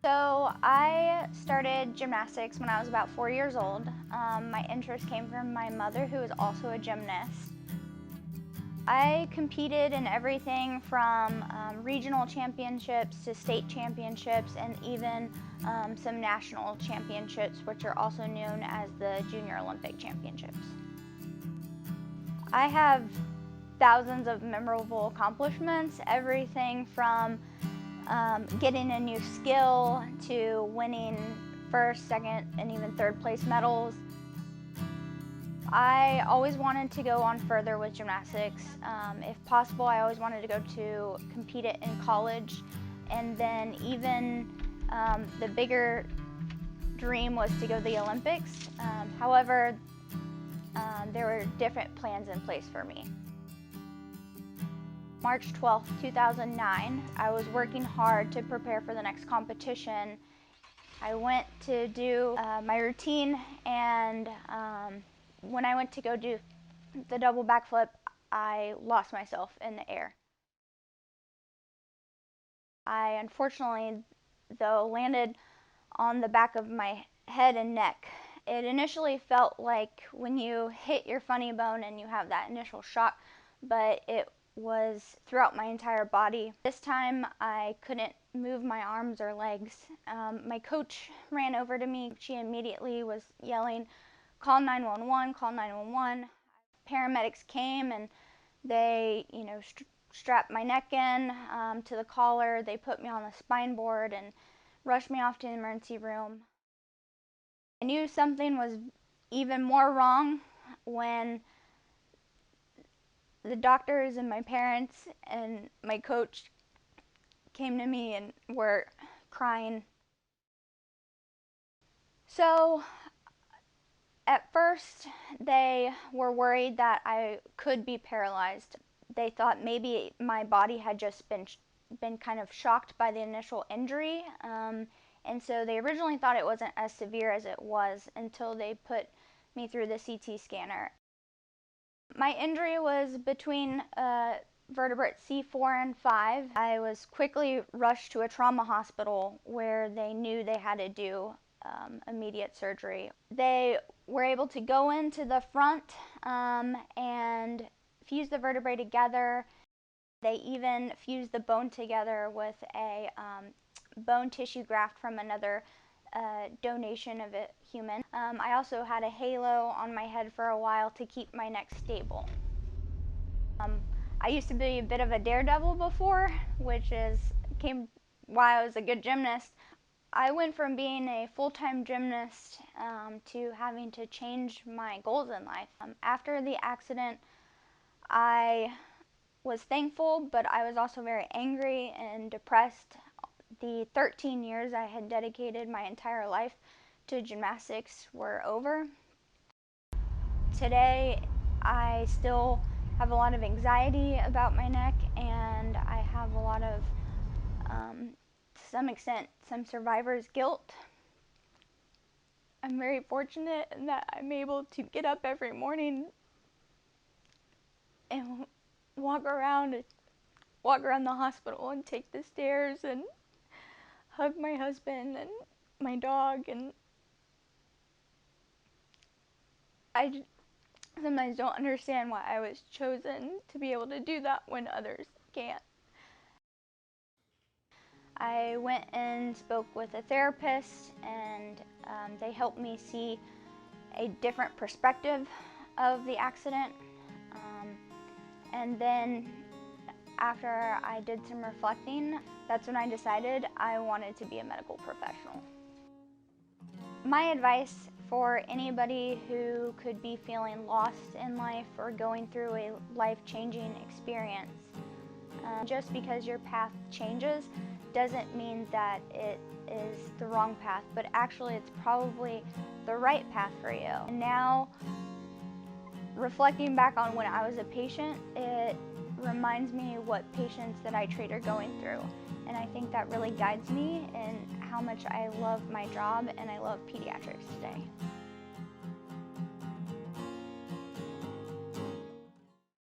So I started gymnastics when I was about 4 years old. My interest came from my mother, who is also a gymnast. I competed in everything from regional championships to state championships and even some national championships, which are also known as the Junior Olympic Championships. I have thousands of memorable accomplishments, everything from getting a new skill to winning first, second, and even third place medals. I always wanted to go on further with gymnastics. If possible, I always wanted to go to compete it in college, and then even the bigger dream was to go to the Olympics. However, there were different plans in place for me. March 12th, 2009, I was working hard to prepare for the next competition. I went to do my routine, and when I went to go do the double backflip, I lost myself in the air. I unfortunately, though, landed on the back of my head and neck. It initially felt like when you hit your funny bone and you have that initial shock, but it was throughout my entire body. This time I couldn't move my arms or legs. My coach ran over to me. She immediately was yelling, "Call 911, call 911. Paramedics came and they, strapped my neck in to the collar. They put me on the spine board and rushed me off to the emergency room. I knew something was even more wrong when the doctors and my parents and my coach came to me and were crying. So at first they were worried that I could be paralyzed. They thought maybe my body had just been kind of shocked by the initial injury, and so they originally thought it wasn't as severe as it was until they put me through the CT scanner. My injury was between vertebrae C4 and 5. I was quickly rushed to a trauma hospital where they knew they had to do immediate surgery. They were able to go into the front and fuse the vertebrae together. They even fused the bone together with a bone tissue graft from another donation of a human. I also had a halo on my head for a while to keep my neck stable. I used to be a bit of a daredevil before, which came why I was a good gymnast. I went from being a full-time gymnast to having to change my goals in life. After the accident, I was thankful, but I was also very angry and depressed. The 13 years I had dedicated my entire life to gymnastics were over. Today, I still have a lot of anxiety about my neck, and I have a lot of, to some extent, some survivor's guilt. I'm very fortunate in that I'm able to get up every morning and walk around the hospital and take the stairs and hug my husband and my dog, and I sometimes don't understand why I was chosen to be able to do that when others can't. I went and spoke with a therapist, and they helped me see a different perspective of the accident. And then after I did some reflecting, that's when I decided I wanted to be a medical professional. My advice for anybody who could be feeling lost in life or going through a life-changing experience, just because your path changes doesn't mean that it is the wrong path, but actually it's probably the right path for you. And now, reflecting back on when I was a patient, it reminds me what patients that I treat are going through. And I think that really guides me in how much I love my job and I love pediatrics today.